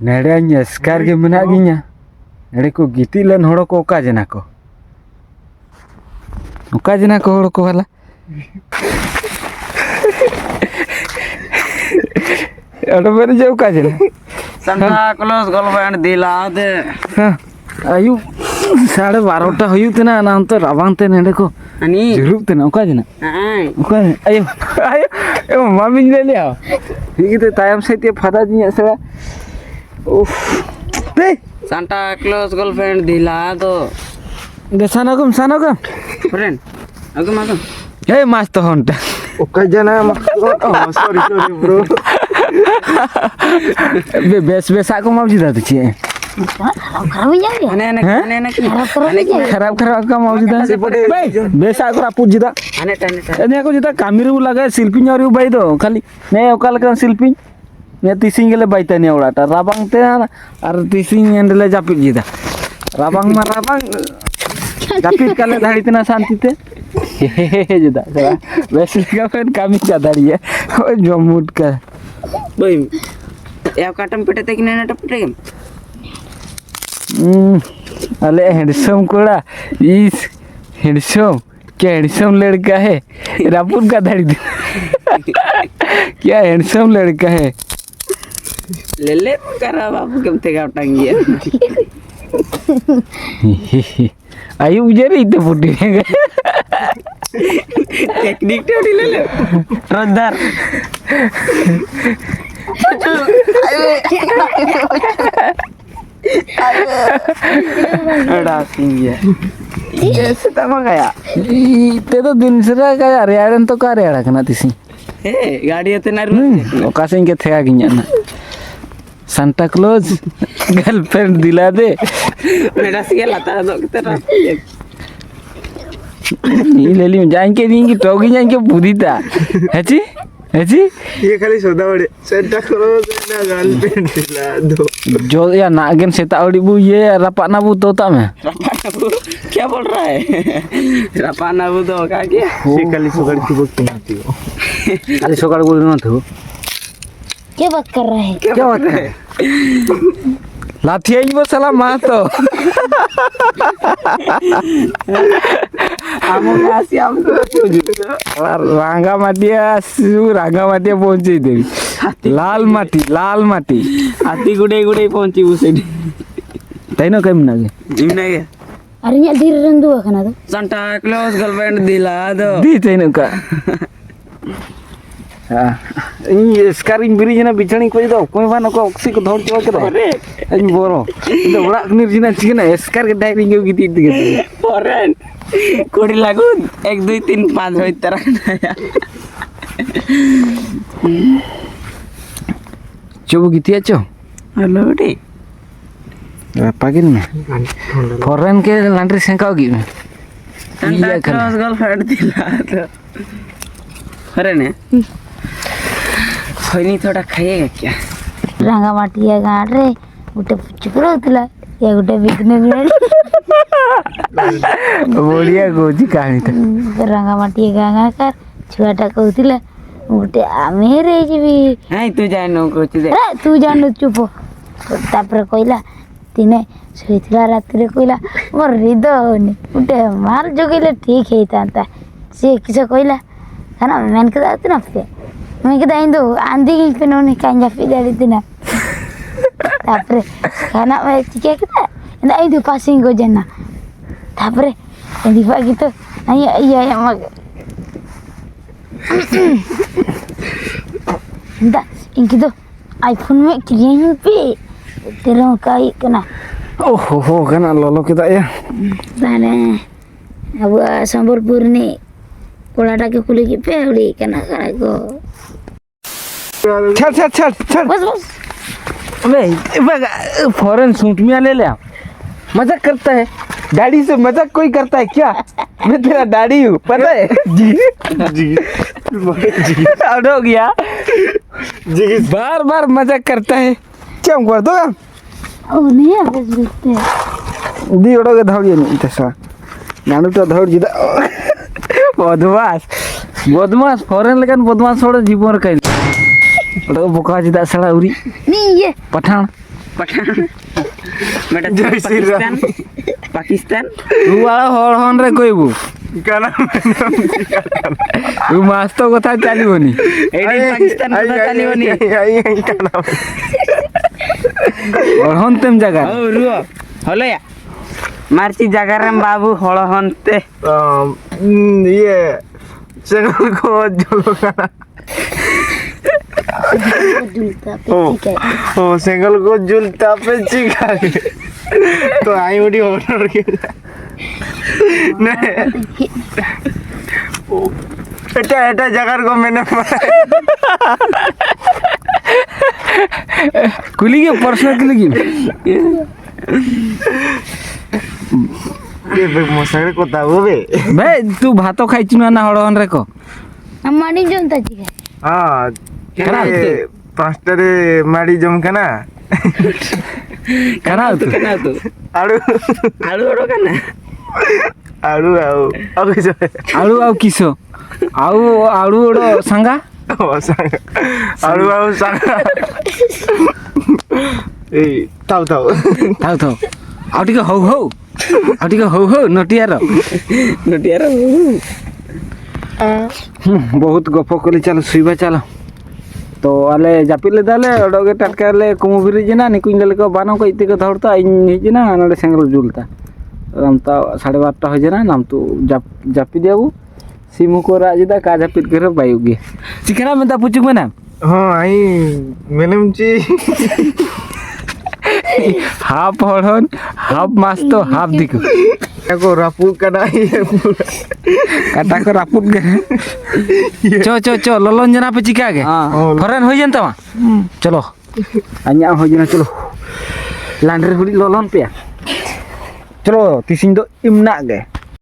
नेड़े स्कार के मना गिया नेड़े को गिती लन हड़ को ओका जना को हड़ को वाला अरे मेरे जो ओका जना सांता क्लॉज गर्लफ्रेंड दिला दे आयु 12:30 हुयुतना ना तो रावांगते नेड़े को अनि जुरुपतना ओका जना हाय ओका आयु आयु मामी ले लिया ठीक है तायम से ते फादा जी सड़ा उफ ते सांता क्लॉज गर्लफ्रेंड दिला दो दे सानगम फ्रेंड अगम हे मस्त होंटा ओका जना सॉरी ब्रो बेस आको मावजी दादू छे खराब जाएगा खराब का मावजी दा बेस आको आपु जिदा एने को जिदा कामिरु लगा शिल्पी न्यारी बाई दो खाली ने ओका लका शिल्पी ने तिसिंग गेले बाइताने ओड़ाटा राबांग ते आर तिसिंग एंडले जापित जिदा राबांग मा राबांग जापित काले धाड़ी तना शांति ते हे जिदा सरा बेस का फेन कामी का धाड़ी है ओ जमुट का भाई या काटम पेटे ते किने टपटे अले हैंडसम कोड़ा इस हैंडसम क्या हैंडसम लड़का है रापुन का धाड़ी क्या हैंडसम लड़का है ले करा बाबू कम ते गाटंगी आयु उजरी तो फुटी टेक्निक टे ले रोजदार अड़ा सिंगिया ऐसे तमा गया ते तो दिन से का रेड़न तो का रेड़ा कना तिसी हे गाड़ी ते ना ओका सिंग के थे गिया ना सांता क्लॉज गर्लफ्रेंड दिला दे मेरा से लाता दो कितना ये ले ली जाएंगे देंगे टोगी जाएंगे बुद्धीता है जी ये खाली सोदा बड़े सांता क्लॉज ना गर्लफ्रेंड दिला दो जो या नागन सेता अड़ी बु ये रपाना बु तोता में क्या बोल रहा है रपाना बु तो का क्या ये खाली सोगड़ की वक्त मारती हो खाली सकाळ बोल ना थो क्या बात कर रहा है क्या बात है लाठी आई वो साला मां तो हम रांगा माटिया पहुंची देवी लाल माटी हाथी गुडे गुडे पहुंची उसे तैनो कम ना इमने के अरे ये धीरे रंदू खाना तो सांता क्लॉज गर्लफ्रेंड दिला दो दी तैनो का इन स्कारिंग बिरी जना बिचणी को दो कोई बान को ऑक्सी को धोड़ चवा के अरे इन बोरो इन ओड़ा निर्जिना चिकना स्कार के डायरिंग के गीत दिगे फॉरेन कोड़ी लागू 1 2 3 5 होई तरह चोबो गीतिया चो हेलो बेटी पागिन में फॉरेन के लंड्री सेंकाओ गी में सांता क्लॉज गर्लफ्रेंड दिला दो फॉरेन है खैनी थोड़ा खाइएगा क्या रंगा माटिया गाड़ रे गोटे पुचुकरो होतला या गोटे बिजनेस बढ़िया गोजी कहानी था रंगा माटिया गांगा कर छुआटा कहतिला गोटे आमे रे जीबी नहीं तू जानो कुछ दे अरे तू जानो चुप तापर कहला तिने सोइतला रात रे कहला मोर हृदय होनी गोटे मार जोगेले ठीक हेतांता से किछ कहला खाना मैंने कहा ना पे मैं कहता इंदो आंधी की पेनोनी कांजा फिदाड़ी दिना तापरे खाना मैं चिके कहता इंदा इंदो पासिंग को जना तापरे इंदी बाकी तो iya मग इंदा इनकी तो आईफोन में क्रिएशन पे तेरा काई कना ओहो हो कना लोलो kita ya ताने अब संबलपुर ने कोड़ाटा के कुली की पेड़ी कना कना को चल बस बे फॉरेन सूट में ले मजाक करता है दाढ़ी से मजाक कोई करता है क्या मैं तेरा दाढ़ी हूँ पता है जी आउट हो गया जी बार मजाक करता है क्या कर दो ओ नहीं है बस बोलते दी ओडोगे धौड़िए नहीं तसा नानू तो धौड़ जिदा बदमाश फॉरेन लेकिन बदमाश थोड़ा जीवन कइल ओडो बोका जिदा सड़ा उरी नहीं ये पठान पठान बेटा जय श्री राम। पाकिस्तान तू वाला हड़ हन रे कहबू काना तू मास्तो कथा चलीबनी एडी पाकिस्तान पता चलिबनी आई काना हड़ हन तेम जगह ओ रुओ हलो या मारची जगह रे बाबू हळ हनते ये सेंगल को जो काना झूलता पे ओ ठीक है ओ सेंगल को झूलता पे चिका तो आई उड़ी ऑर्डर के नहीं এটা জায়গার গো মেনে कुली के पर्सनल कुली की ये মশারে কথা হবে বে तू भातो खाइची ना हड़ हन रे को हमारी जनता ठीक है হ্যাঁ কেনা হইছে? পাঁচটারে মারি জমকানা करा तू केना तो আড়ু आलू ओरो केना আড়ু আও আও কিছু आलू आउ किसो आउ आलू ओडो सांगा আড়ু আও সাঙ্গা এই তাও তাও थाउ थाउ आउ टिके हौ हौ नटियार नटियार बहुत गप कली चलो सुइबा चलो तो आले जापिले दाले ओडोगे टटकाले कुमुबिरि जना निकुंजले को बानो को इते को धरता इन हिजना नडे सेंगल जुलता रामता 12:30 हो जना नाम तो जापि देबू सिमु को राजदा का जापित करे बायुगे चिकना में ता पुचुक में ना হ্যাঁ আই মেনমচি हाफ हड़न हाफ मास्तो हाफ दिको দেখো রাপু কাটা काटा को रापुट गे चो ललन जना पे चिका गे हां फरेन हो जन तमा चलो अन्या हो जना चलो लांड्रे हुडी ललन पे चलो तिसिंग दो इमना गे